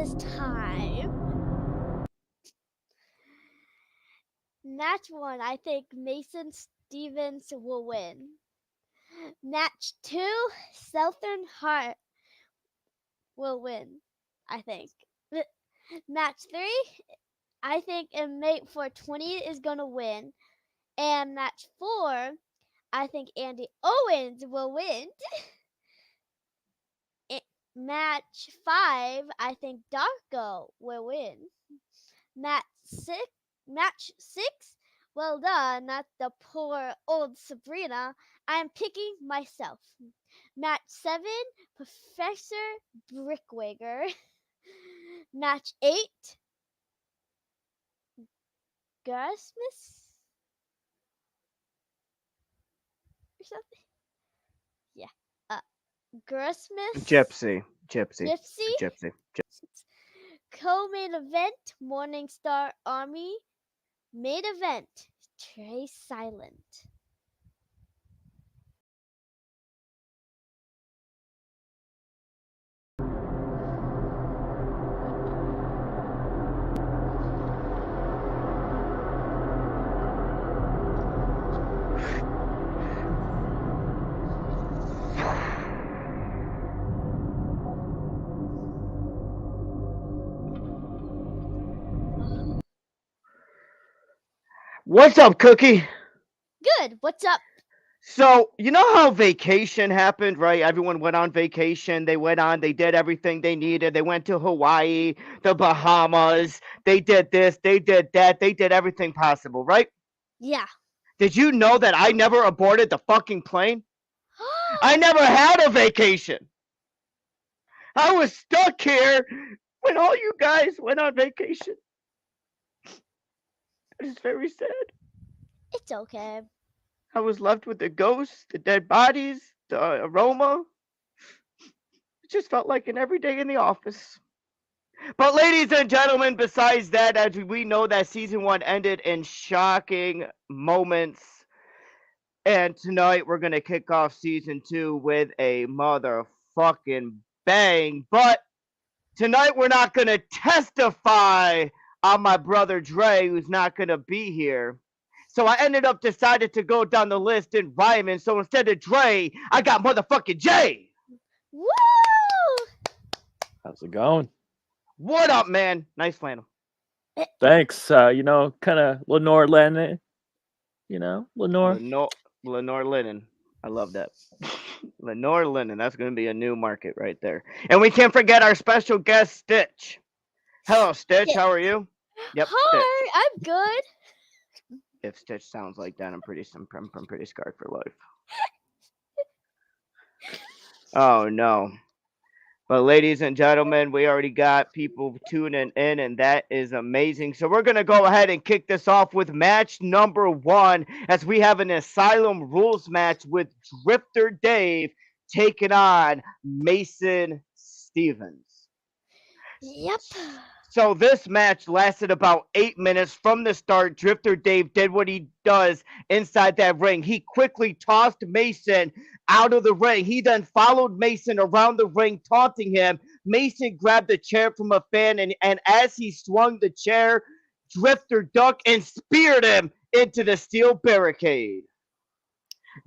is time. Match 1, I think Mason Stevens will win. Match 2, Southern Heart will win, I think. Match 3, I think Inmate 420 is going to win. And match 4, I think Andy Owens will win. Match 5, I think Darko will win. Match 6, well done, not the poor old Sabrina. I'm picking myself. Match 7, Professor Brickwigger. Match 8, Gasmus? Or something? Yeah. Gersmith? Gypsy. Co-main event, Morningstar Army. Main event, Trey Silent. What's up, Cookie? Good. What's up? So, you know how vacation happened, right? Everyone went on vacation. They did everything they needed. They went to Hawaii, the Bahamas. They did this, they did that. They did everything possible, right? Yeah. Did you know that I never aborted the fucking plane? I never had a vacation. I was stuck here when all you guys went on vacation. It's very sad. It's okay. I was left with the ghosts, the dead bodies, the aroma. It just felt like an everyday in the office. But ladies and gentlemen, besides that, as we know that season 1 ended in shocking moments, and tonight we're going to kick off season 2 with a motherfucking bang. But tonight we're not going to testify on my brother Dre, who's not going to be here. So I ended up decided to go down the list in Ryman. So instead of Dre, I got motherfucking Jay. Woo! How's it going? What up, man? Nice flannel. Thanks. Kind of Lenore Lennon. Lenore. Lenore Lennon. I love that. Lenore Lennon. That's going to be a new market right there. And we can't forget our special guest, Stitch. Hello, Stitch. Yeah. How are you? Yep. Hi, I'm good. If Stitch sounds like that, I'm pretty scarred for life. Oh no. But ladies and gentlemen, we already got people tuning in, and that is amazing. So we're going to go ahead and kick this off with match number 1, as we have an Asylum rules match with Drifter Dave taking on Mason Stevens. Yep. So this match lasted about 8 minutes from the start. Drifter Dave did what he does inside that ring. He quickly tossed Mason out of the ring. He then followed Mason around the ring, taunting him. Mason grabbed the chair from a fan, and as he swung the chair, Drifter ducked and speared him into the steel barricade.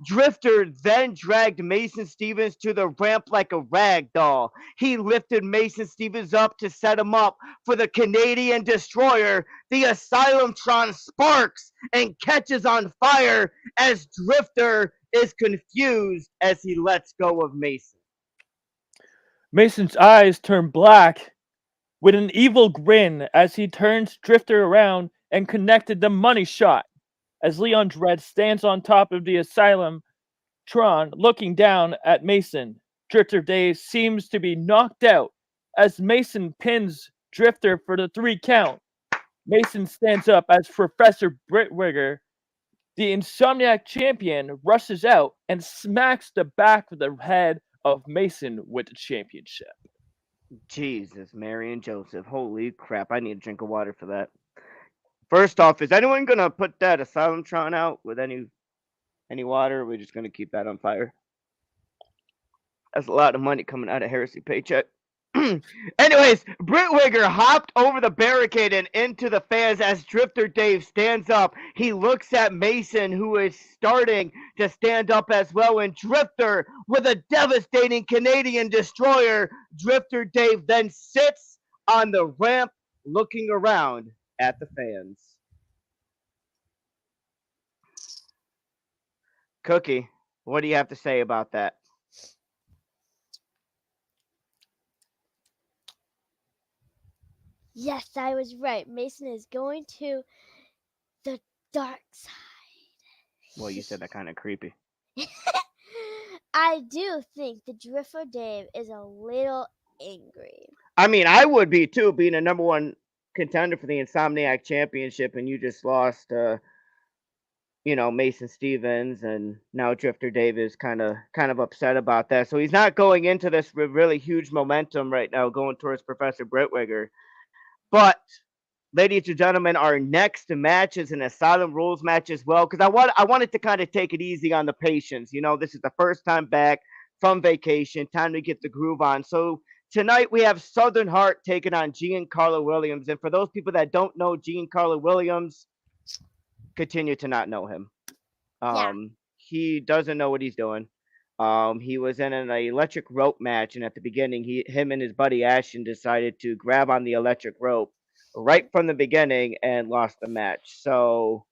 Drifter then dragged Mason Stevens to the ramp like a rag doll. He lifted Mason Stevens up to set him up for the Canadian destroyer. The Asylumtron sparks and catches on fire as Drifter is confused as he lets go of Mason. Mason's eyes turn black with an evil grin as he turns Drifter around and connected the money shot. As Leon Dredd stands on top of the Asylum Tron looking down at Mason, Drifter Dave seems to be knocked out as Mason pins Drifter for the 3 count. Mason stands up as Professor Brickwigger, the Insomniac champion, rushes out and smacks the back of the head of Mason with the championship. Jesus, Mary and Joseph. Holy crap, I need a drink of water for that. First off, is anyone going to put that Asylumtron out with any water? Or are we just going to keep that on fire? That's a lot of money coming out of Heresy paycheck. Anyways, Britt Wigger hopped over the barricade and into the fans as Drifter Dave stands up. He looks at Mason, who is starting to stand up as well, and Drifter with a devastating Canadian destroyer. Drifter Dave then sits on the ramp looking around at the fans. Cookie, what do you have to say about that? Yes, I was right. Mason is going to the dark side. Well, you said that kind of creepy. I do think the Drifter Dave is a little angry. I mean, I would be too, being a number one contender for the Insomniac Championship, and you just lost, Mason Stevens, and now Drifter Dave is kind of upset about that. So he's not going into this with really huge momentum right now, going towards Professor Brittwigger. But, ladies and gentlemen, our next match is an Asylum Rules match as well, because I wanted to kind of take it easy on the patients. This is the first time back from vacation, time to get the groove on. So tonight we have Southern Heart taking on Giancarlo Williams, and for those people that don't know Giancarlo Williams, continue to not know him. Yeah. He doesn't know what he's doing. He was in an electric rope match, and at the beginning, him and his buddy Ashton decided to grab on the electric rope right from the beginning and lost the match. So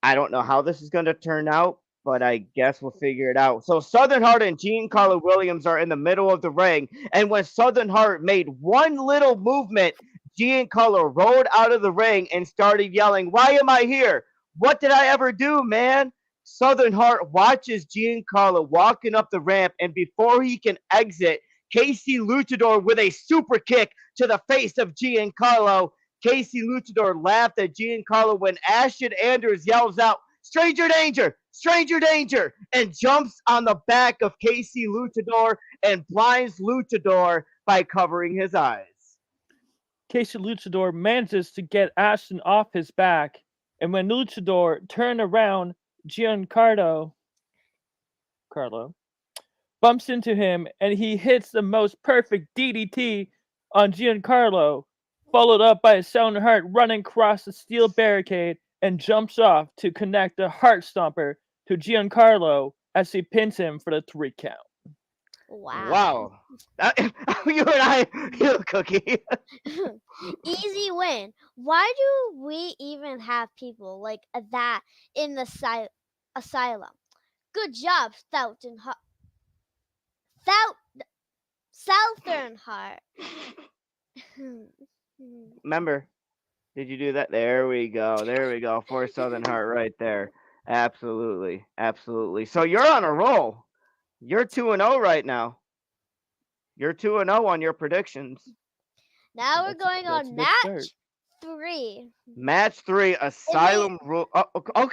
I don't know how this is going to turn out, but I guess we'll figure it out. So Southern Heart and Giancarlo Williams are in the middle of the ring, and when Southern Heart made one little movement, Giancarlo rolled out of the ring and started yelling, "Why am I here? What did I ever do, man?" Southern Heart watches Giancarlo walking up the ramp, and before he can exit, Casey Luchador with a super kick to the face of Giancarlo. Casey Luchador laughed at Giancarlo when Ashton Anders yells out, "Stranger danger! Stranger danger!" and jumps on the back of Casey Luchador and blinds Luchador by covering his eyes. Casey Luchador manages to get Ashton off his back, and when Luchador turned around, Giancarlo bumps into him, and he hits the most perfect DDT on Giancarlo, followed up by a Southern Heart running across the steel barricade and jumps off to connect the Heart Stomper to Giancarlo as he pins him for the 3 count. Wow. You and I, Cookie. Easy win. Why do we even have people like that in the asylum? Good job, Southern Heart. Remember, did you do that? There we go. There we go. For Southern Heart right there. Absolutely. Absolutely. So you're on a roll. You're 2-0 right now. You're 2-0 on your predictions. Now we're going on match 3. Match 3, Asylum Rule. Oh, okay. Whoa.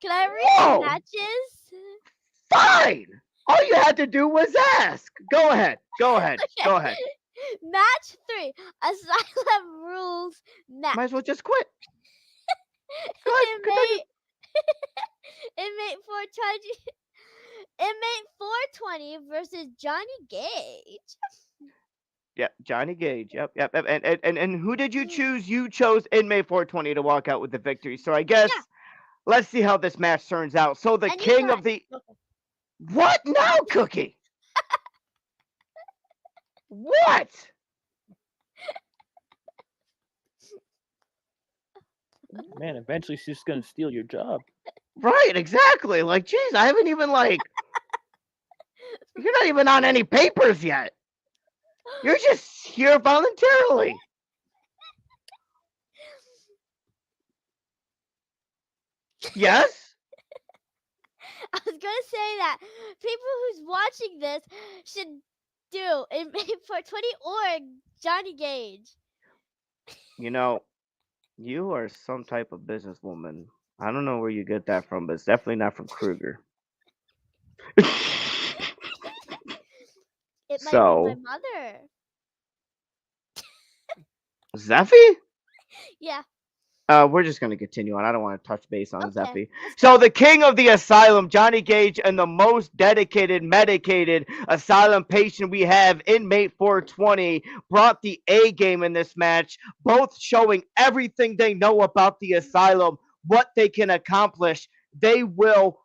Can I read the matches? Fine. All you had to do was ask. Go ahead. Okay. Match 3, Asylum Rules match. Might as well just quit. Inmate 420 versus Johnny Gage. Yep, Johnny Gage. Yep. And who did you choose? You chose Inmate 420 to walk out with the victory. So I guess let's see how this match turns out. So the king of the... What now, Cookie? What? Man, eventually she's going to steal your job. Right, exactly. Like, geez, I haven't even, you're not even on any papers yet. You're just here voluntarily. Yes? I was gonna say that people who's watching this should do Inmate 420 or Johnny Gage. You are some type of businesswoman. I don't know where you get that from, but it's definitely not from Kruger. It might be my mother. Zeffy? Yeah. We're just going to continue on. I don't want to touch base on Okay, Zephy. let's So go. the king of the asylum, Johnny Gage, and the most dedicated, medicated asylum patient we have, inmate 420, brought the A game in this match, both showing everything they know about the asylum, what they can accomplish. They will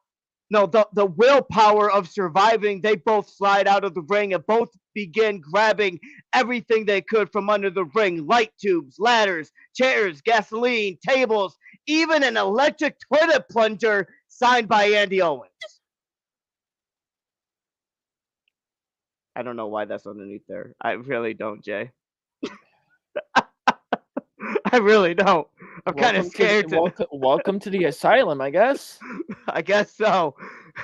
no, the willpower of surviving. They both slide out of the ring and both begin grabbing everything they could from under the ring: light tubes, ladders, chairs, gasoline, tables, even an electric toilet plunger signed by Andy Owens. I don't know why that's underneath there. I really don't, Jay. I really don't. I'm kind of scared to. Welcome to the asylum, I guess. I guess so.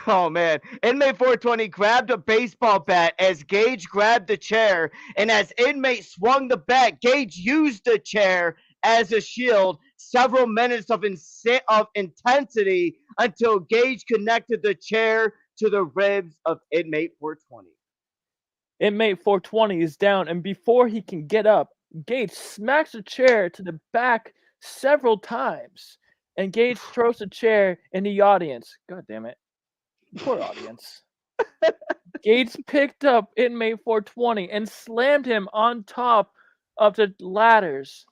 Oh man. Inmate 420 grabbed a baseball bat as Gage grabbed the chair, and as Inmate swung the bat, Gage used the chair as a shield. Several minutes of intensity until Gage connected the chair to the ribs of Inmate 420. Inmate 420 is down, and before he can get up, Gage smacks a chair to the back several times, and Gage throws the chair in the audience. God damn it. Poor audience. Gage picked up Inmate 420 and slammed him on top of the ladders.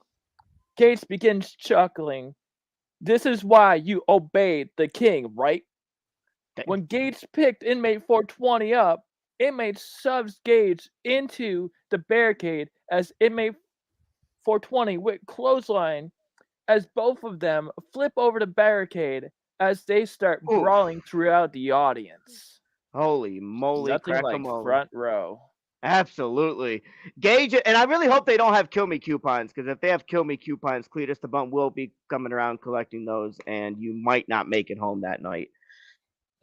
Gage begins chuckling. This is why you obeyed the king, right? When Gage picked Inmate 420 up, Inmate shoves Gage into the barricade as Inmate 420 with clothesline as both of them flip over the barricade as they start Oof. brawling throughout the audience. Holy moly, Nothing like crack-a-mole. front row. Absolutely. Gage, and I really hope they don't have Kill Me coupons, because if they have Kill Me coupons, Cletus the Bump will be coming around collecting those, and you might not make it home that night.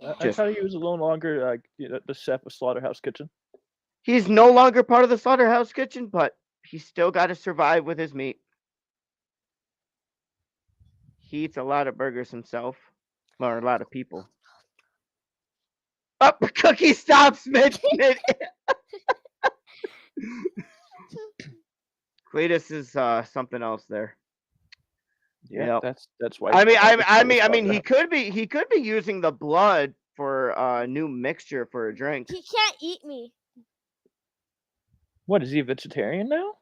I thought he was no longer the chef of Slaughterhouse Kitchen. He's no longer part of the Slaughterhouse Kitchen, but he's still got to survive with his meat. He eats a lot of burgers himself, or a lot of people. Up, Cookie stops mid. Cletus is something else there. Yeah, Yep. that's why. I mean, he could be using the blood for a new mixture for a drink. He can't eat me. What is he, a vegetarian now?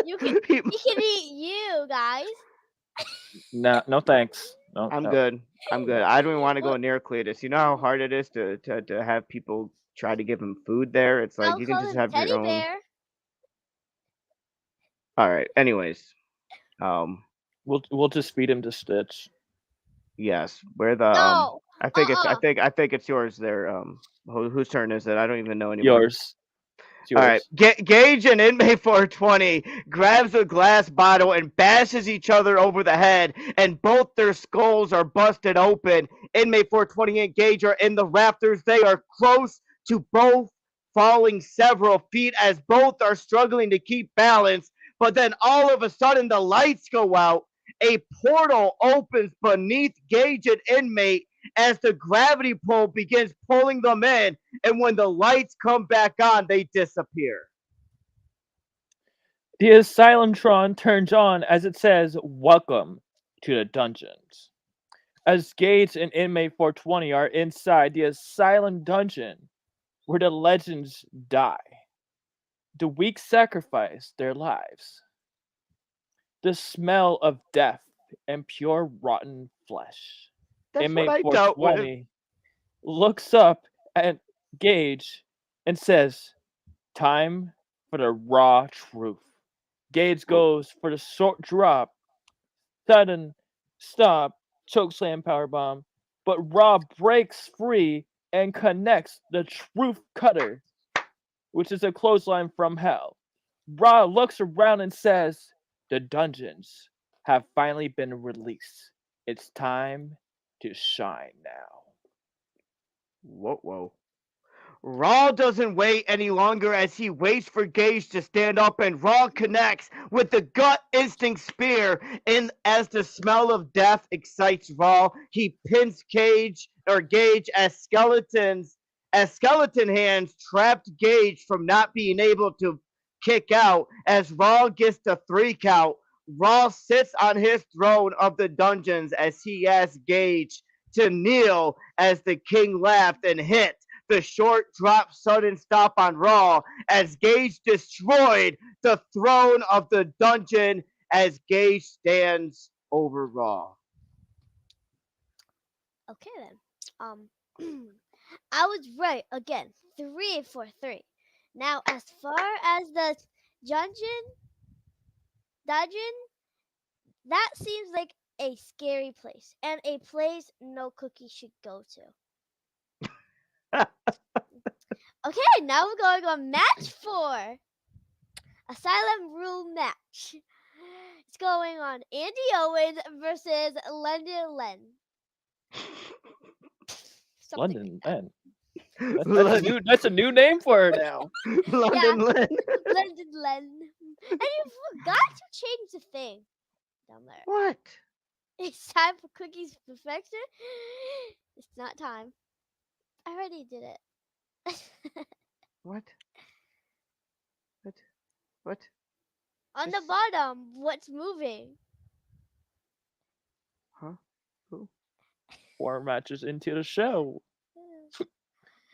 He can eat you, guys. No thanks. No, I'm no. good. I'm good. I don't even want to go near Cletus. You know how hard it is to have people try to give him food there? It's like I'll you can call just him have Teddy your own. Bear. All right. Anyways, We'll just feed him to Stitch. yes. Where the No. I think it's yours there. Whose turn is it? I don't even know anymore. Yours. It's All yours. right. Gage and Inmate 420 grabs a glass bottle and bashes each other over the head, and both their skulls are busted open. Inmate 420 and Gage are in the rafters. They are close to both falling several feet as both are struggling to keep balance. But then all of a sudden the lights go out. A portal opens beneath Gage and Inmate as the gravity pull begins pulling them in, and when the lights come back on, they disappear. The Asylumtron turns on as it says, "Welcome to the dungeons." As Gage and Inmate 420 are inside the Asylum dungeon where the legends die. The weak sacrifice their lives. The smell of death and pure rotten flesh. That's Inmate what I dealt with. 420 looks up at Gage and says, "Time for the raw truth." Gage goes for the short drop, sudden stop, chokeslam powerbomb, but Raw breaks free and connects the truth cutter, which is a clothesline from hell. Raw looks around and says, "The dungeons have finally been released. It's time to shine now." Whoa. Raw doesn't wait any longer as he waits for Gage to stand up, and Raw connects with the gut instinct spear. And as the smell of death excites Raw, he pins Gage as skeleton hands trapped Gage from not being able to kick out. As Raw gets the 3 count, Raw sits on his throne of the dungeons as he asks Gage to kneel as the king laughed and hit the short drop sudden stop on Raw as Gage destroyed the throne of the dungeon as Gage stands over Raw. Okay then. I was right again. 3 for 3. Now, as far as the dungeon, that seems like a scary place and a place no cookie should go to. Okay, now we're going on match 4. Asylum rule match. It's going on Andy Owens versus London Len. London Len. London, That's a new name for her now. London Lynn. London Len. And you forgot to change the thing down there. What? It's time for Cookie's perfection. It's not time. I already did it. What? What? On the bottom, what's moving? Huh? Who? 4 matches into the show.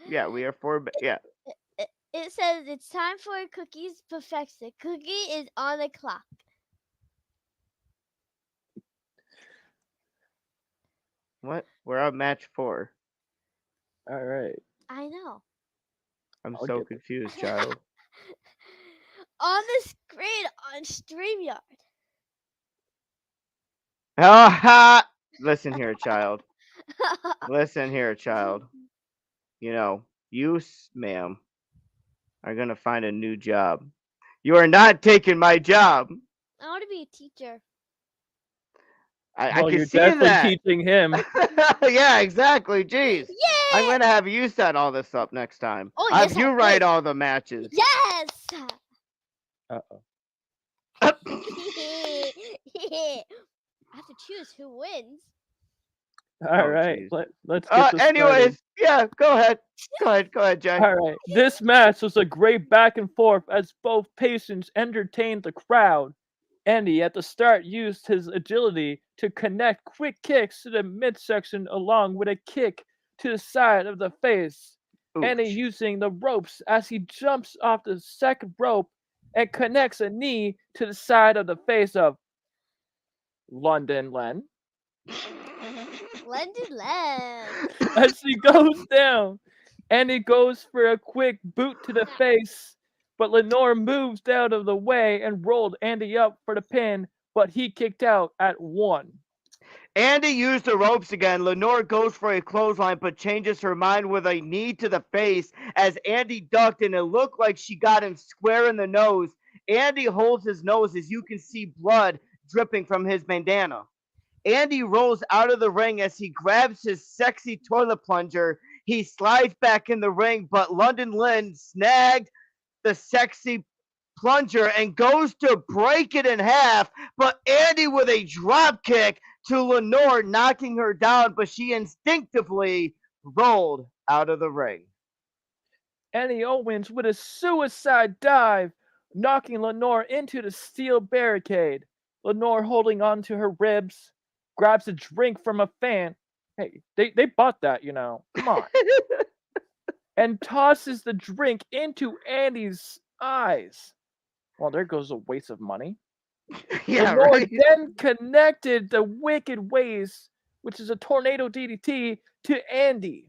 Yeah, we are 4. Yeah. It says it's time for Cookie's perfection. Cookie is on the clock. What? We're on match 4. All right. I know. I'm I'll so get it. confused, child. On the screen on StreamYard. Ha! Listen here, child. Listen here, child. You know, you, ma'am, are gonna find a new job. You are not taking my job. I want to be a teacher. I Well, can you're see definitely that. teaching him. Yeah, exactly. Jeez. I'm Yay! gonna have you set all this up next time. Oh, Have yes, I you write will. all the matches. Yes! Uh-oh. I have to choose who wins. All right. jeez. Let's get this started. Anyways, yeah, go ahead. Go ahead, Jay. All right. This match was a great back and forth as both patients entertained the crowd. Andy at the start used his agility to connect quick kicks to the midsection along with a kick to the side of the face. Andy Ooch. using the ropes as he jumps off the second rope and connects a knee to the side of the face of London Len. London Len. As he goes down, Andy goes for a quick boot to the face, but Lenore moves out of the way and rolled Andy up for the pin, but he kicked out at 1. Andy used the ropes again. Lenore goes for a clothesline, but changes her mind with a knee to the face as Andy ducked, and it looked like she got him square in the nose. Andy holds his nose as you can see blood dripping from his bandana. Andy rolls out of the ring as he grabs his sexy toilet plunger. He slides back in the ring, but London Lynn snagged the sexy plunger and goes to break it in half, but Andy with a drop kick to Lenore, knocking her down, but she instinctively rolled out of the ring. Andy Owens with a suicide dive, knocking Lenore into the steel barricade. Lenore holding onto her ribs, grabs a drink from a fan. Hey, they bought that, you know. Come on. And tosses the drink into Andy's eyes. Well, there goes a waste of money. Yeah, Lenore right. then connected the Wicked Ways, which is a tornado DDT, to Andy.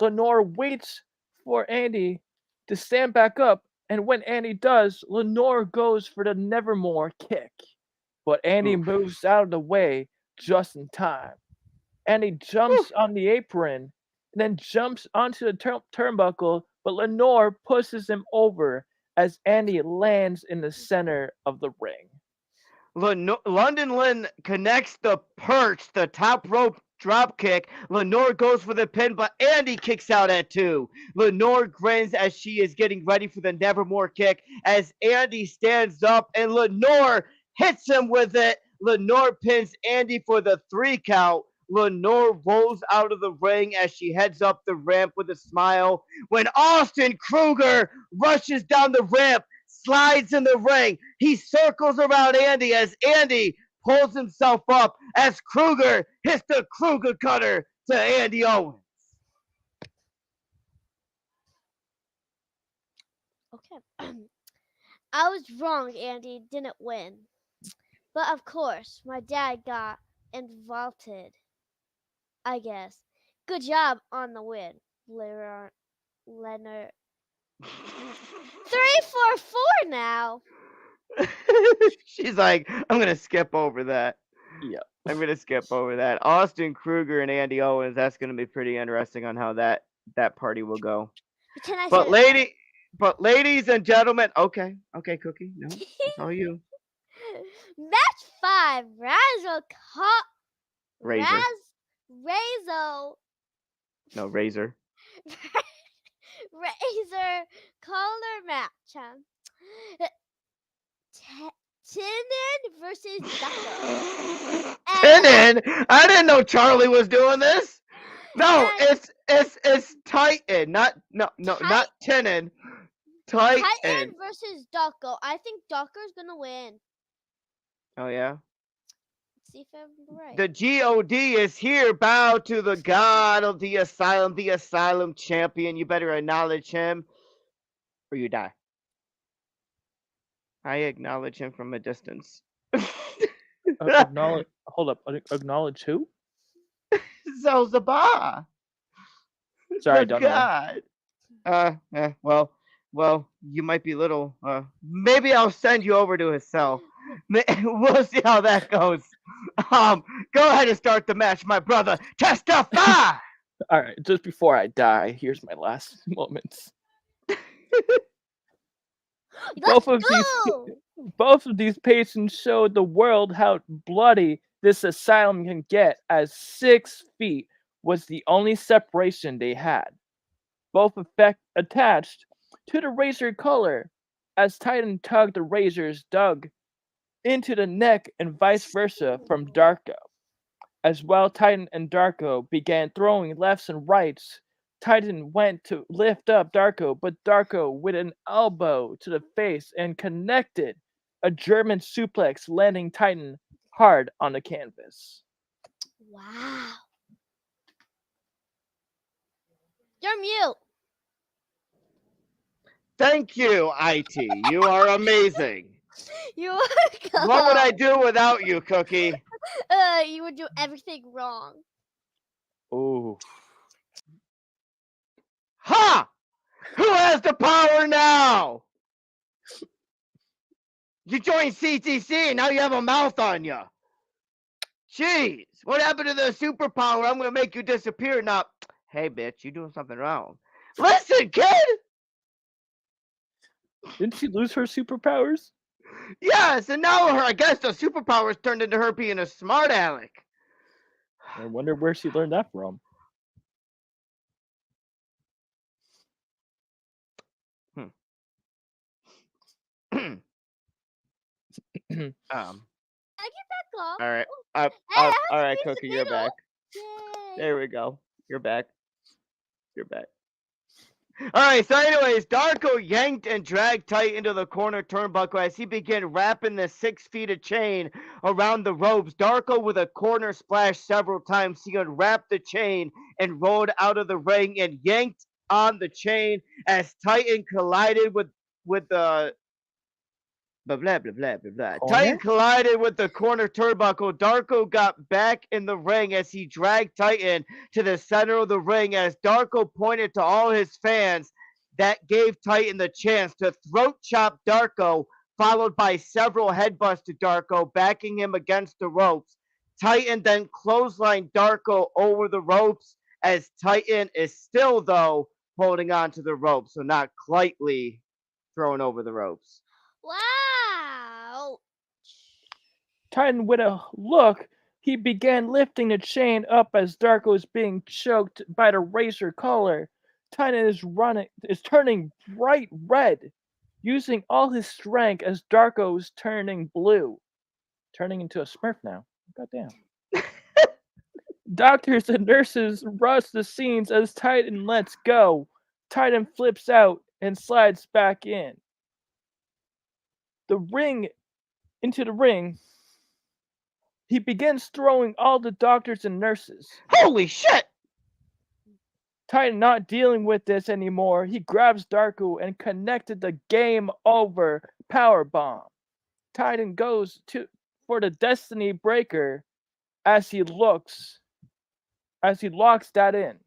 Lenore waits for Andy to stand back up, and when Andy does, Lenore goes for the Nevermore kick. But Andy Oof. moves out of the way just in time. Andy jumps on the apron and then jumps onto the turnbuckle, but Lenore pushes him over as Andy lands in the center of the ring. London Lynn connects the perch, the top rope drop kick. Lenore goes for the pin, but Andy kicks out at 2. Lenore grins as she is getting ready for the Nevermore kick as Andy stands up and Lenore hits him with it. Lenore pins Andy for the 3 count. Lenore rolls out of the ring as she heads up the ramp with a smile when Austin Kruger rushes down the ramp, slides in the ring. He circles around Andy as Andy pulls himself up as Kruger hits the Kruger cutter to Andy Owens. Okay. I was wrong, Andy didn't win. But of course, my dad got involved, I guess. Good job on the win, Leonard. 3-4-4 now. She's like, I'm going to skip over that. Yeah. I'm going to skip over that. Austin Kruger and Andy Owens, that's going to be pretty interesting on how that party will go. Can I But say ladies and gentlemen, okay, Cookie, no, it's all you. Match 5, Razor. Razor No, Razor. Razor collar match. Tinin versus Ducko. Tinin? I didn't know Charlie was doing this. No, it's Titan, not Tinin. Titan versus Ducko. I think Ducko's gonna win. Oh yeah. Let's see if I'm right. The God is here. Bow to the God of the Asylum champion. You better acknowledge him, or you die. I acknowledge him from a distance. Acknowledge. Hold up. Acknowledge who? Zelzabah. Sorry, I don't know. Well, you might be little. Maybe I'll send you over to his cell. We'll see how that goes. Go ahead and start the match, my brother. Testify. All right, just before I die, here's my last moments. Both of these patients showed the world how bloody this asylum can get, as 6 feet was the only separation they had. Both attached to the razor collar, as Titan tugged the razors dug into the neck and vice versa from Darko. As well, Titan and Darko began throwing lefts and rights. Titan went to lift up Darko, but Darko with an elbow to the face and connected a German suplex, landing Titan hard on the canvas. Wow. You're mute. Thank you, IT. You are amazing. You're welcome. What would I do without you, Cookie? You would do everything wrong. Oh. Ha! Who has the power now? You joined CTC and now you have a mouth on you. Jeez, what happened to the superpower? I'm gonna make you disappear now. Hey, bitch, you doing something wrong. Listen, kid! Didn't she lose her superpowers? Yes, and now I guess the superpowers turned into her being a smart aleck. I wonder where she learned that from. I get that call. All right. Hey, all right, Cookie, you're back. Yay. There we go. You're back. All right, so anyways, Darko yanked and dragged Tight into the corner turnbuckle as he began wrapping the 6 feet of chain around the ropes. Darko, with a corner splash several times, he unwrapped the chain and rolled out of the ring and yanked on the chain as Titan collided with the blah, blah, blah, blah, blah, blah. Titan collided with the corner turnbuckle. Darko got back in the ring as he dragged Titan to the center of the ring as Darko pointed to all his fans that gave Titan the chance to throat chop Darko, followed by several headbutts to Darko, backing him against the ropes. Titan then clotheslined Darko over the ropes as Titan is still, though, holding on to the ropes, so not lightly thrown over the ropes. Wow. Titan, with a look, he began lifting the chain up as Darko is being choked by the razor collar. Titan is turning bright red, using all his strength as Darko is turning blue. Turning into a Smurf now. Goddamn. Doctors and nurses rush the scenes as Titan lets go. Titan flips out and slides back in. into the ring, he begins throwing all the doctors and nurses. Holy shit! Titan not dealing with this anymore, he grabs Darko and connected the game over power bomb. Titan goes for the Destiny Breaker as he locks that in.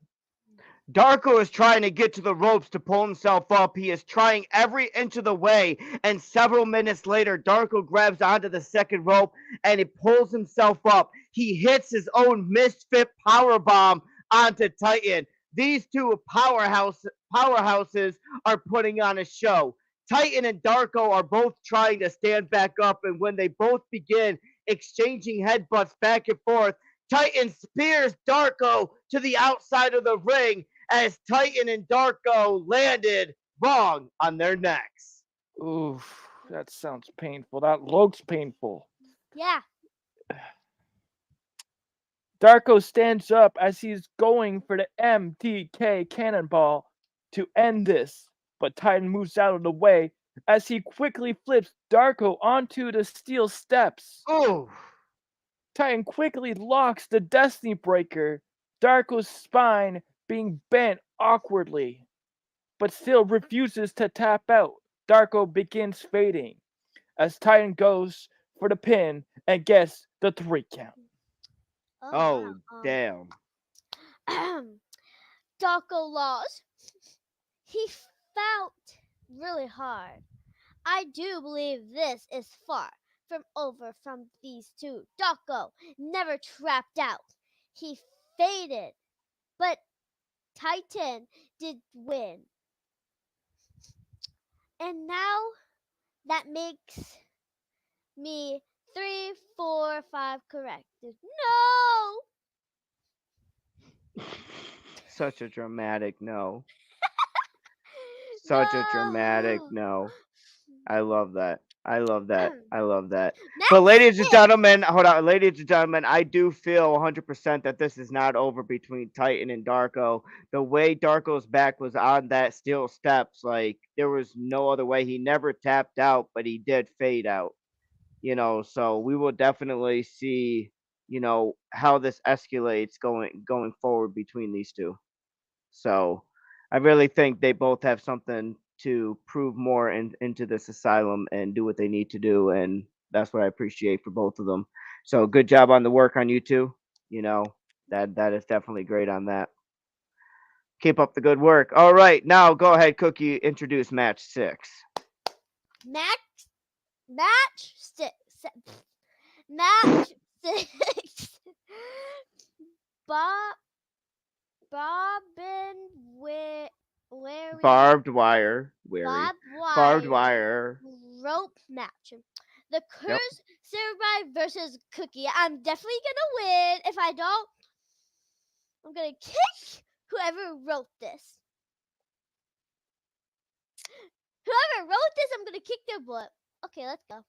Darko is trying to get to the ropes to pull himself up. He is trying every inch of the way, and several minutes later, Darko grabs onto the second rope and he pulls himself up. He hits his own misfit power bomb onto Titan. These two powerhouses are putting on a show. Titan and Darko are both trying to stand back up, and when they both begin exchanging headbutts back and forth, Titan spears Darko to the outside of the ring as Titan and Darko landed wrong on their necks. Oof, that sounds painful. That looks painful. Yeah. Darko stands up as he's going for the MDK cannonball to end this, but Titan moves out of the way as he quickly flips Darko onto the steel steps. Ooh. Titan quickly locks the Destiny Breaker, Darko's spine being bent awkwardly, but still refuses to tap out. Darko begins fading as Titan goes for the pin and gets the 3 count. Oh, damn. Darko lost. He felt really hard. I do believe this is far from over from these two. Darko never trapped out. He faded, but Titan did win. And now that makes me 3, 4, 5 correct. No! Such a dramatic no. Such a dramatic no. I love that. I love that. I love that. But ladies and gentlemen, hold on. Ladies and gentlemen, I do feel 100% that this is not over between Titan and Darko. The way Darko's back was on that steel steps, like there was no other way. He never tapped out, but he did fade out. So we will definitely see, how this escalates going forward between these two. So I really think they both have something to prove more into this asylum and do what they need to do, and that's what I appreciate for both of them. So good job on the work on you two. That is definitely great on that. Keep up the good work. All right, now go ahead, Cookie. Introduce match 6. Match 6. Match 6. Barbed wire. Barbed wire. Rope match. The Curse Samurai versus Cookie. I'm definitely gonna win. If I don't, I'm gonna kick whoever wrote this. Whoever wrote this, I'm gonna kick their butt. Okay, let's go.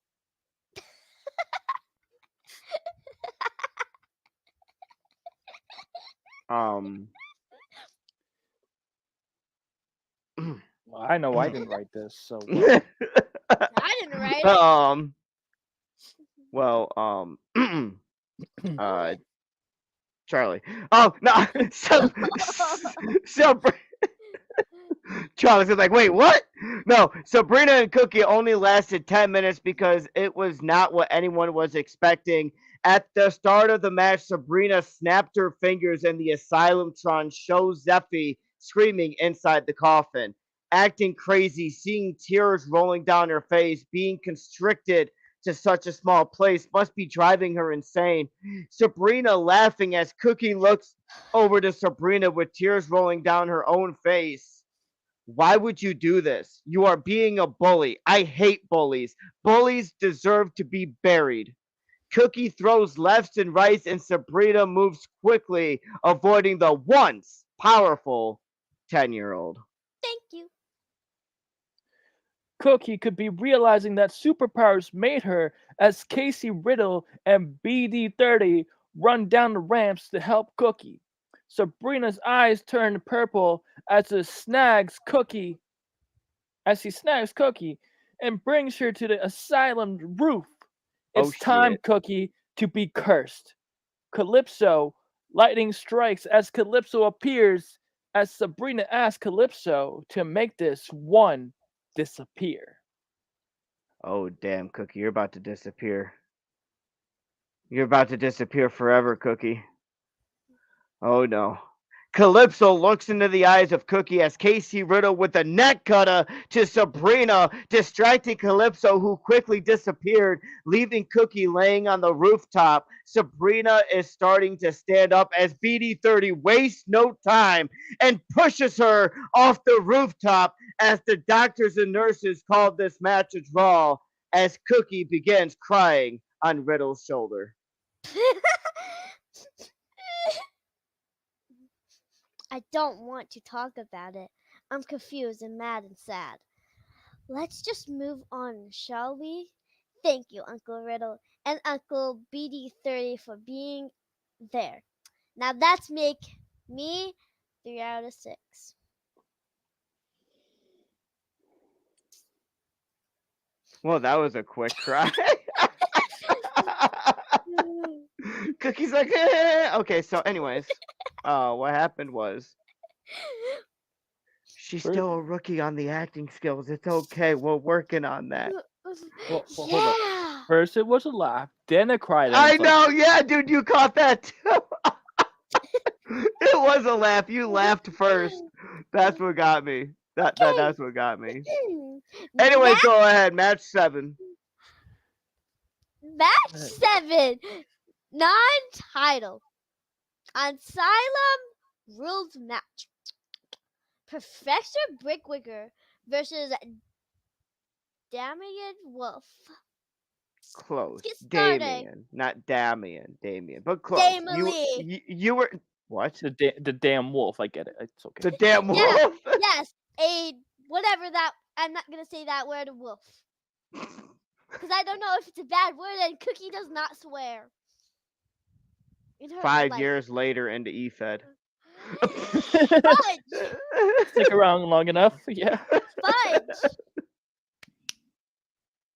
Well, I know I didn't write this, so I didn't write it. Well, Charlie. Oh no, so Charlie's like, wait, what? No, Sabrina and Cookie only lasted 10 minutes because it was not what anyone was expecting. At the start of the match, Sabrina snapped her fingers and the Asylumtron shows Zeffy screaming inside the coffin, acting crazy, seeing tears rolling down her face, being constricted to such a small place must be driving her insane. Sabrina laughing as Cookie looks over to Sabrina with tears rolling down her own face. Why would you do this? You are being a bully. I hate bullies. Bullies deserve to be buried. Cookie throws lefts and rights, and Sabrina moves quickly, avoiding the once powerful 10-year-old. Thank you. Cookie could be realizing that superpowers made her as Casey Riddle and BD30 run down the ramps to help Cookie. Sabrina's eyes turn purple as he snags Cookie, and and brings her to the asylum roof. Oh It's time, shit. Cookie, to be cursed. Calypso, lightning strikes as Calypso appears, as Sabrina asks Calypso to make this one disappear. Oh damn, Cookie, you're about to disappear. You're about to disappear forever, Cookie. Oh no. Calypso looks into the eyes of Cookie as Casey Riddle with a neck cutter to Sabrina, distracting Calypso, who quickly disappeared, leaving Cookie laying on the rooftop. Sabrina is starting to stand up as BD30 wastes no time and pushes her off the rooftop as the doctors and nurses called this match a draw as Cookie begins crying on Riddle's shoulder. I don't want to talk about it. I'm confused and mad and sad. Let's just move on, shall we? Thank you, Uncle Riddle and Uncle BD30 for being there. Now that's make me 3 out of 6. Well, that was a quick cry. Cookie's like, okay, so anyways, what happened was she's still a rookie on the acting skills. It's okay. We're working on that. Well, hold up. Yeah. First it was a laugh, then a cry. Then I it's like, know, yeah, dude, you caught that too. It was a laugh. You laughed first. That's what got me. That's what got me. Anyways, go ahead. Match 7. Match 7. Non-title. Asylum rules match. Professor Brickwigger versus Damien Wolf. Close. Get started. Damien, not Damien. Damien, but close. You were what? the damn wolf. I get it. It's okay. The damn wolf. Yeah. Yes, a whatever that. I'm not gonna say that word, wolf, because I don't know if it's a bad word, and Cookie does not swear. 5 years later into EFED. Fudge! Stick around long enough. Yeah. Fudge!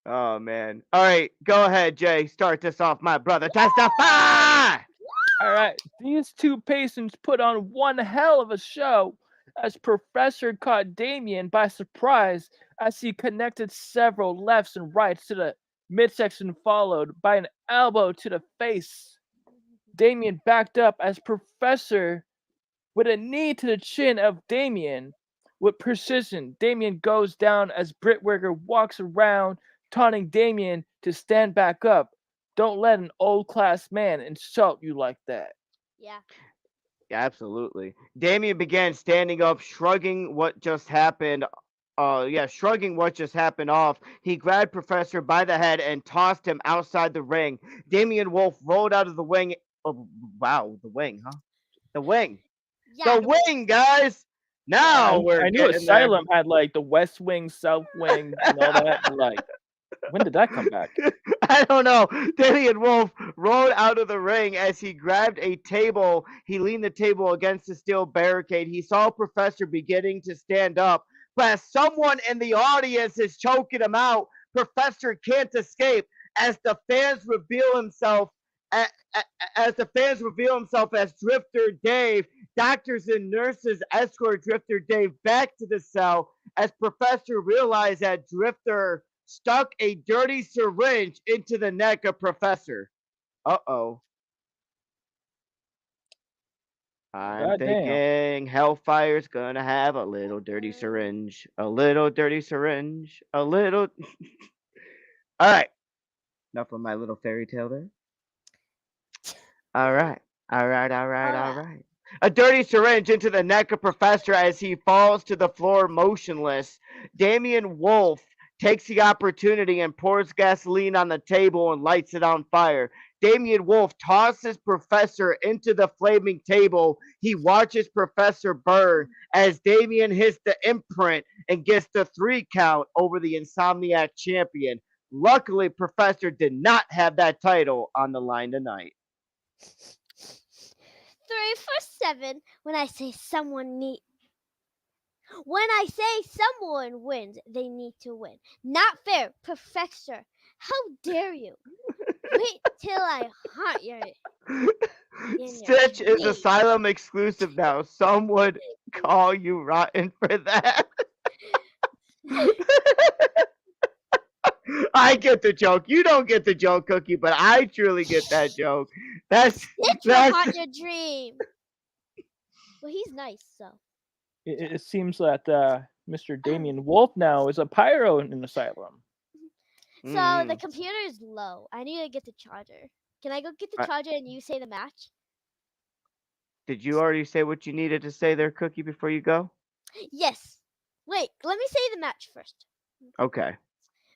Oh man. All right, go ahead, Jay. Start this off, my brother. Testify. All right. These two patients put on one hell of a show as Professor caught Damien by surprise as he connected several lefts and rights to the midsection, followed by an elbow to the face. Damien backed up as Professor with a knee to the chin of Damien. With precision, Damien goes down as Brittwerger walks around, taunting Damien to stand back up. Don't let an old-class man insult you like that. Yeah. Yeah, absolutely. Damien began standing up, shrugging what just happened. Shrugging what just happened off. He grabbed Professor by the head and tossed him outside the ring. Damien Wolf rolled out of the wing. Oh, wow, the wing, huh? The wing. Yeah. The wing, guys. Now I knew Asylum had like the West Wing, South Wing, and all that. But, like, when did that come back? I don't know. Damien Wolf rolled out of the ring as he grabbed a table. He leaned the table against the steel barricade. He saw Professor beginning to stand up, but as someone in the audience is choking him out, Professor can't escape as the fans reveal himself. As the fans reveal himself as Drifter Dave, doctors and nurses escort Drifter Dave back to the cell as Professor realized that Drifter stuck a dirty syringe into the neck of Professor. Uh-oh. I'm thinking Hellfire's gonna have a little dirty syringe. A little dirty syringe. A little... Alright. Enough of my little fairy tale there. Alright. A dirty syringe into the neck of Professor as he falls to the floor motionless. Damien Wolf takes the opportunity and pours gasoline on the table and lights it on fire. Damien Wolf tosses Professor into the flaming table. He watches Professor burn as Damien hits the imprint and gets the 3 count over the Insomniac champion. Luckily, Professor did not have that title on the line tonight. 3 for 7 when I say someone need. When I say someone wins, they need to win. Not fair, Professor. How dare you? Wait till I haunt you in your Stitch is dreams. Asylum exclusive now. Some would call you rotten for that. I get the joke. You don't get the joke, Cookie, but I truly get that joke. That's Stitch will that's haunt your dream. Well, he's nice, so. It seems that Mr. Damien Wolf now is a pyro in an asylum. So the Mm. computer is low. I need to get the charger. Can I go get the I- charger and you say the match? Did you already say what you needed to say there, Cookie, before you go? Yes. Wait, let me say the match first. Okay.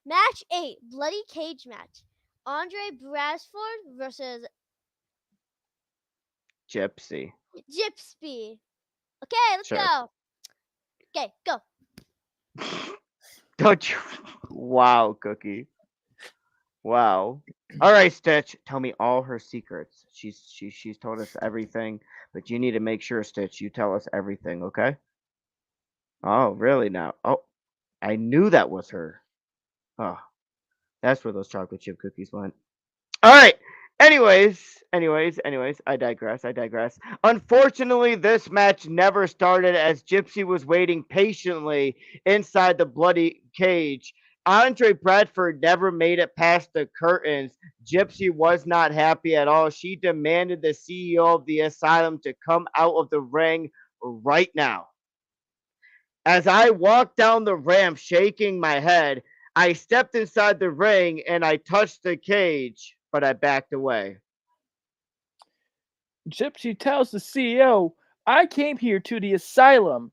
Match 8, Bloody Cage match. Andre Brasford versus Gypsy. Gypsy. Okay, let's Sure. go. Okay, go. Don't you? Wow, Cookie. Wow. All right, Stitch. Tell me all her secrets. She's told us everything, but you need to make sure, Stitch, you tell us everything, okay? Oh, really now? Oh, I knew that was her. Oh, that's where those chocolate chip cookies went. All right. Anyways, I digress. Unfortunately, this match never started as Gypsy was waiting patiently inside the bloody cage. Andre Bradford never made it past the curtains. Gypsy was not happy at all. She demanded the CEO of the asylum to come out of the ring right now. As I walked down the ramp shaking my head, I stepped inside the ring and I touched the cage, but I backed away. Gypsy tells the CEO, I came here to the asylum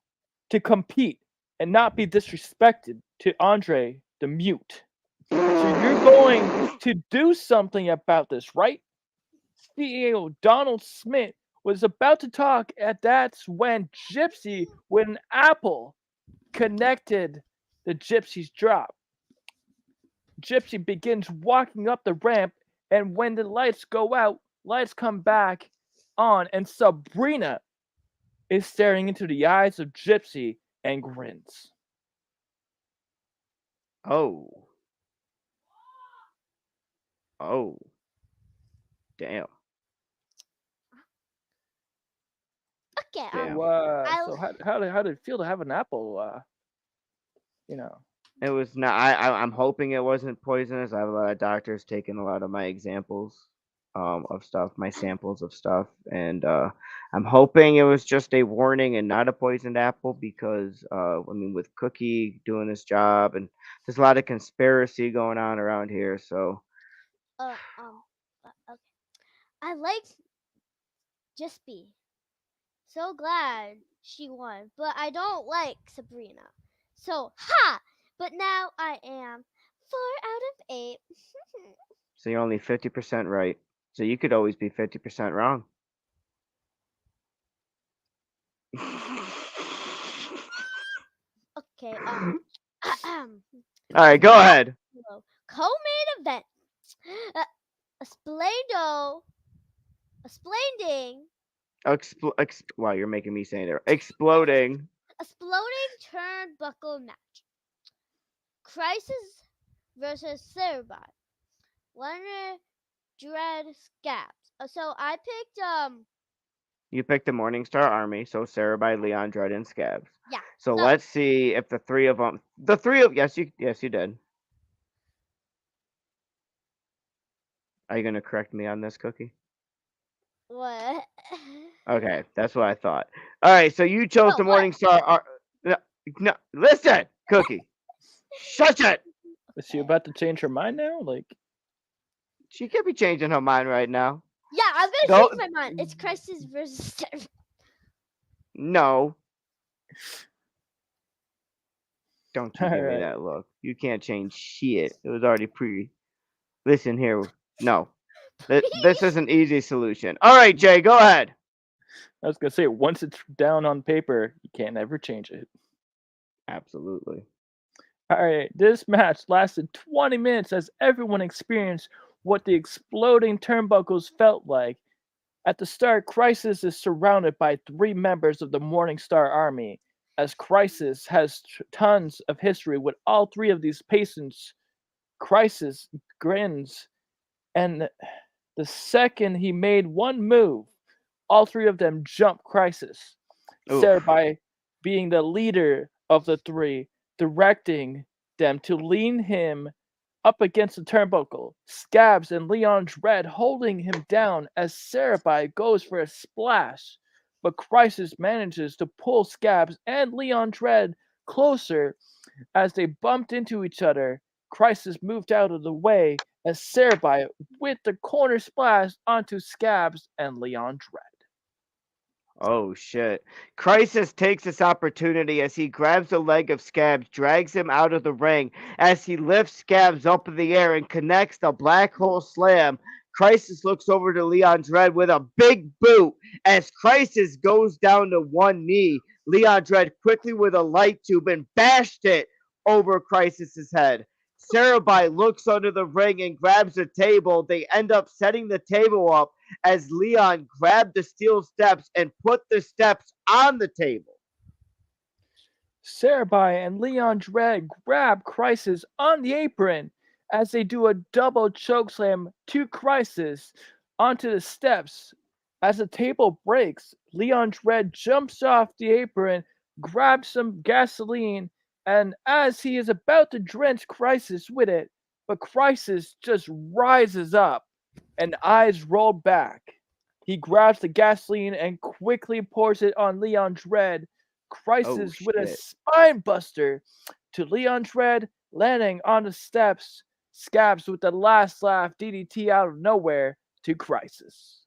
to compete and not be disrespected to Andre the Mute. So you're going to do something about this, right? CEO Donald Smith was about to talk, and that's when Gypsy, with an apple, connected the Gypsy's drop. Gypsy begins walking up the ramp, and when the lights go out, lights come back on, and Sabrina is staring into the eyes of Gypsy and grins. Oh. Oh. Damn. Okay, Damn. So, I'll how did it feel to have an apple? You know. It was not. I'm hoping it wasn't poisonous. I have a lot of doctors taking a lot of my examples, of stuff, my samples of stuff, and I'm hoping it was just a warning and not a poisoned apple because I mean, with Cookie doing this job, and there's a lot of conspiracy going on around here. So uh um okay. I like Gypsy. So glad she won, but I don't like Sabrina. So ha! But now I am 4 out of 8. so you're only 50% right. So you could always be 50% wrong. Okay, All right, go match ahead. co-main event. Uh, Explaindo, explaining, Wow, you're making me say it. Exploding. exploding turnbuckle match. Crisis versus Cerebot. Winner Dread Scabs. So I picked You picked the Morningstar Army, so Sarah by Leon Dredd and Scabs. yeah. So So let's see if the three of them, yes you did. Are you gonna correct me on this, Cookie? what? Okay, that's what I thought. All right, so you chose the What? Morningstar. No, no, listen, Cookie, shut it. Is she about to change her mind now? Like, She can't be changing her mind right now. Yeah, I'm gonna No, change my mind. It's Crisis versus Cerebot. no, don't you all give me right. that look. You can't change shit. It was already pre. Listen here, no. This is an easy solution. All right, Jay, go ahead. I was gonna say, once it's down on paper, you can't ever change it. Absolutely. All right, this match lasted 20 minutes as everyone experienced what the exploding turnbuckles felt like. At the start, Crisis is surrounded by 3 members of the Morningstar Army as Crisis has tons of history with all three of these patients. Crisis grins, and the second he made one move, all three of them jump Crisis. Oof. Cerebi being the leader of the three, directing them to lean him up against the turnbuckle. Scabs and Leon Dread holding him down as Cerebi goes for a splash, but Crisis manages to pull Scabs and Leon Dread closer as they bumped into each other. Crisis moved out of the way as Cerebi with the corner splash onto Scabs and Leon Dread. Oh shit. Crisis takes this opportunity as he grabs the leg of Scabs, drags him out of the ring as he lifts Scabs up in the air and connects the black hole slam. Crisis looks over to Leon Dread with a big boot as Crisis goes down to one knee. Leon Dread quickly with a light tube and bashed it over Crisis's head. Cerebi looks under the ring and grabs a table. They end up setting the table up as Leon grabbed the steel steps and put the steps on the table. Cerebi and Leon Dread grab Crisis on the apron as they do a double chokeslam to Crisis onto the steps. As the table breaks, Leon Dread jumps off the apron, grabs some gasoline, and as he is about to drench Crisis with it, but Crisis just rises up and eyes roll back. He grabs the gasoline and quickly pours it on Leon Dread. Crisis with a shit. spine buster to Leon Dread, landing on the steps. Scabs with the last laugh DDT out of nowhere to Crisis.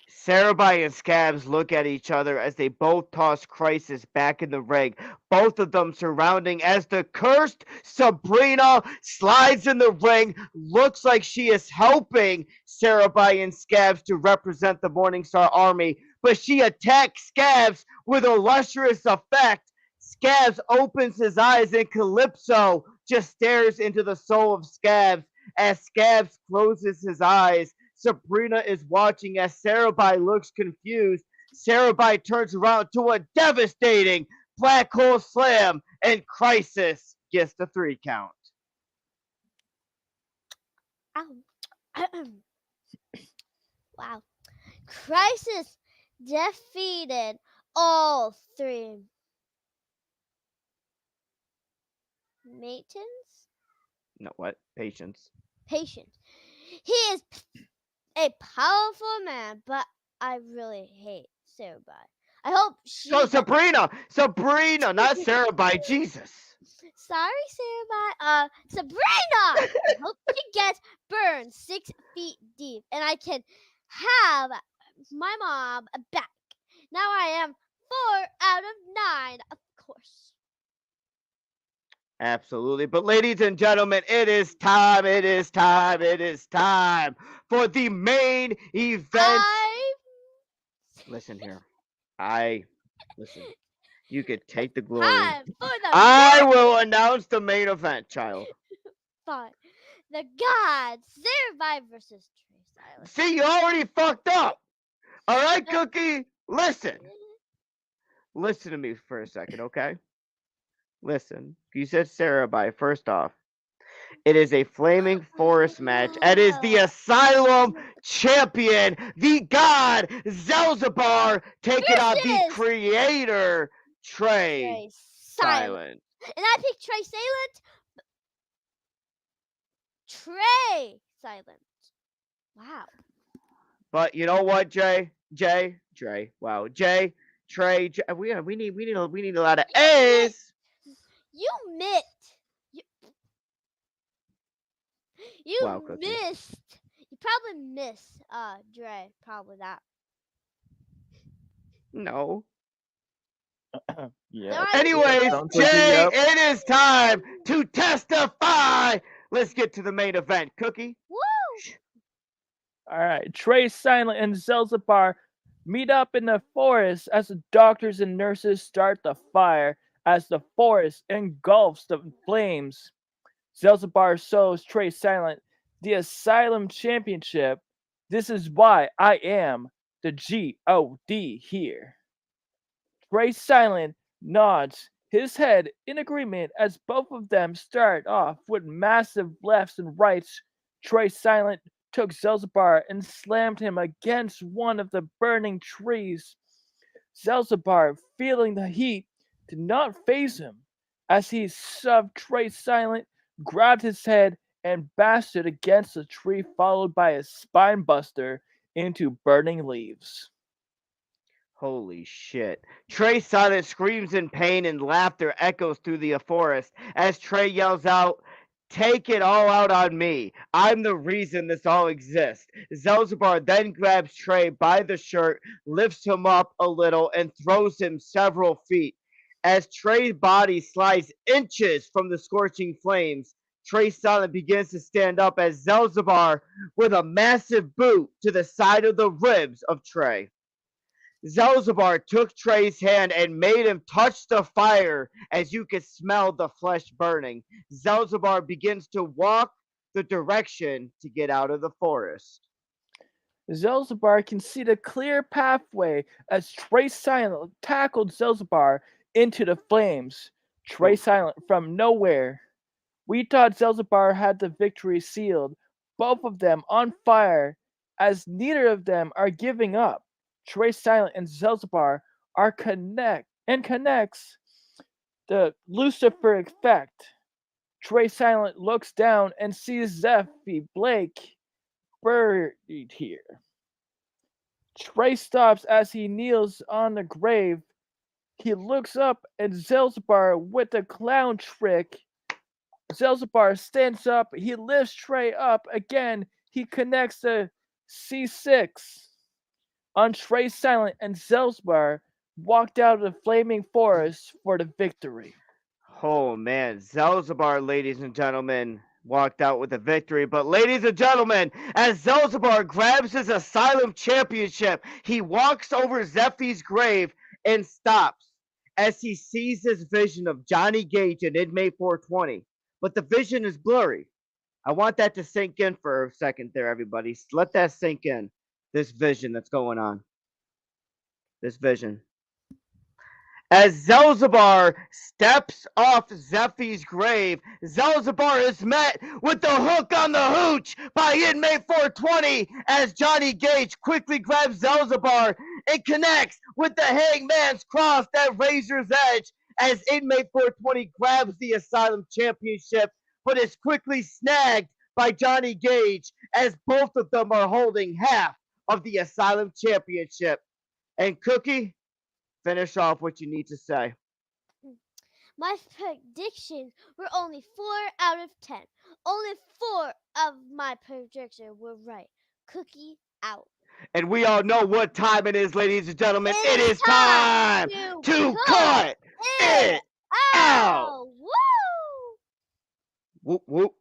Cerebi and Scabs look at each other as they both toss Crisis back in the ring, both of them surrounding as the cursed Sabrina slides in the ring. Looks like she is helping Cerebi and Scabs to represent the Morningstar Army, but she attacks Scabs with a lustrous effect. Scabs opens his eyes and Calypso just stares into the soul of Scabs. As Scabs closes his eyes, Sabrina is watching as Cerebi looks confused. Cerebi turns around to a devastating black hole slam, and Crisis gets the 3 count. Ow. Wow. Crisis defeated all three Matons? No, what? Patience. Patients. He is a powerful man, but I really hate Cerebi. I hope she. So Sabrina, not Cerebi. Jesus. Sorry, Cerebi. Sabrina. I hope she gets burned 6 feet deep, and I can have my mom back. Now I am 4 out of 9, of course. Absolutely. But ladies and gentlemen, it is time for the main event. Listen here. Listen. You could take the glory. Time for the I will announce the main event, child. Fine. The gods, Cerebi versus Trey Silent. See, you already fucked up. All right, Cookie? Listen. Listen to me for a second, okay? Listen, you said Cerebi. First off, it is a Flaming Forest match. It is the Asylum champion, the god Zelzabar, taking on the creator Trey Silent. And I picked Trey Silent. Wow. But you know what, Trey. Wow, Trey. We need a lot of A's. You missed. You Wow, Cookie. missed. You probably missed, Dre. Probably that. No. Yeah. Anyways, Sounds Jay, like it, yep. it is time to testify. Let's get to the main event, Cookie. Woo! All right. Trey Silent and Zelzabar meet up in the forest as the doctors and nurses start the fire as the forest engulfs the flames. Zelzabar shows Trey Silent the Asylum Championship. This is why I am the GOD here. Trey Silent nods his head in agreement as both of them start off with massive lefts and rights. Trey Silent took Zelzabar and slammed him against one of the burning trees. Zelzabar, feeling the heat, did not faze him as he shoved Trey Silent, grabbed his head, and bashed it against the tree, followed by a spine buster into burning leaves. Holy shit. Trey Silent screams in pain and laughter echoes through the forest as Trey yells out, "Take it all out on me. I'm the reason this all exists." Zelzabar then grabs Trey by the shirt, lifts him up a little, and throws him several feet. As Trey's body slides inches from the scorching flames, Trey Silent begins to stand up as Zelzabar with a massive boot to the side of the ribs of Trey. Zelzabar took Trey's hand and made him touch the fire as you could smell the flesh burning. Zelzabar begins to walk the direction to get out of the forest. Zelzabar can see the clear pathway as Trey Silent tackled Zelzabar into the flames. Trey Silent from nowhere. We thought Zelzabar had the victory sealed, both of them on fire, as neither of them are giving up. Trey Silent and Zelzabar are connects the Lucifer effect. Trey Silent looks down and sees Zephy Blake buried here. Trey stops as he kneels on the grave. He looks up at Zelzabar with a clown trick. Zelzabar stands up. He lifts Trey up again. He connects the C6 on Trey Silent, and Zelzabar walked out of the flaming forest for the victory. Oh man, Zelzabar, ladies and gentlemen, walked out with a victory. But ladies and gentlemen, as Zelzabar grabs his Asylum championship, he walks over Zephy's grave and stops as he sees his vision of Johnny Gage and Inmate 420. But the vision is blurry. I want that to sink in for a second there, everybody. Let that sink in. This vision that's going on. This vision. As Zelzabar steps off Zephy's grave, Zelzabar is met with the hook on the hooch by Inmate 420 as Johnny Gage quickly grabs Zelzabar and connects with the Hangman's Cross at Razor's Edge as Inmate 420 grabs the Asylum Championship but is quickly snagged by Johnny Gage as both of them are holding half of the Asylum Championship. And Cookie, finish off what you need to say. My predictions were only 4 out of 10. Only 4 of my predictions were right. Cookie out. And we all know what time it is, ladies and gentlemen. It is time to cut it out. Woo! Whoop, whoop.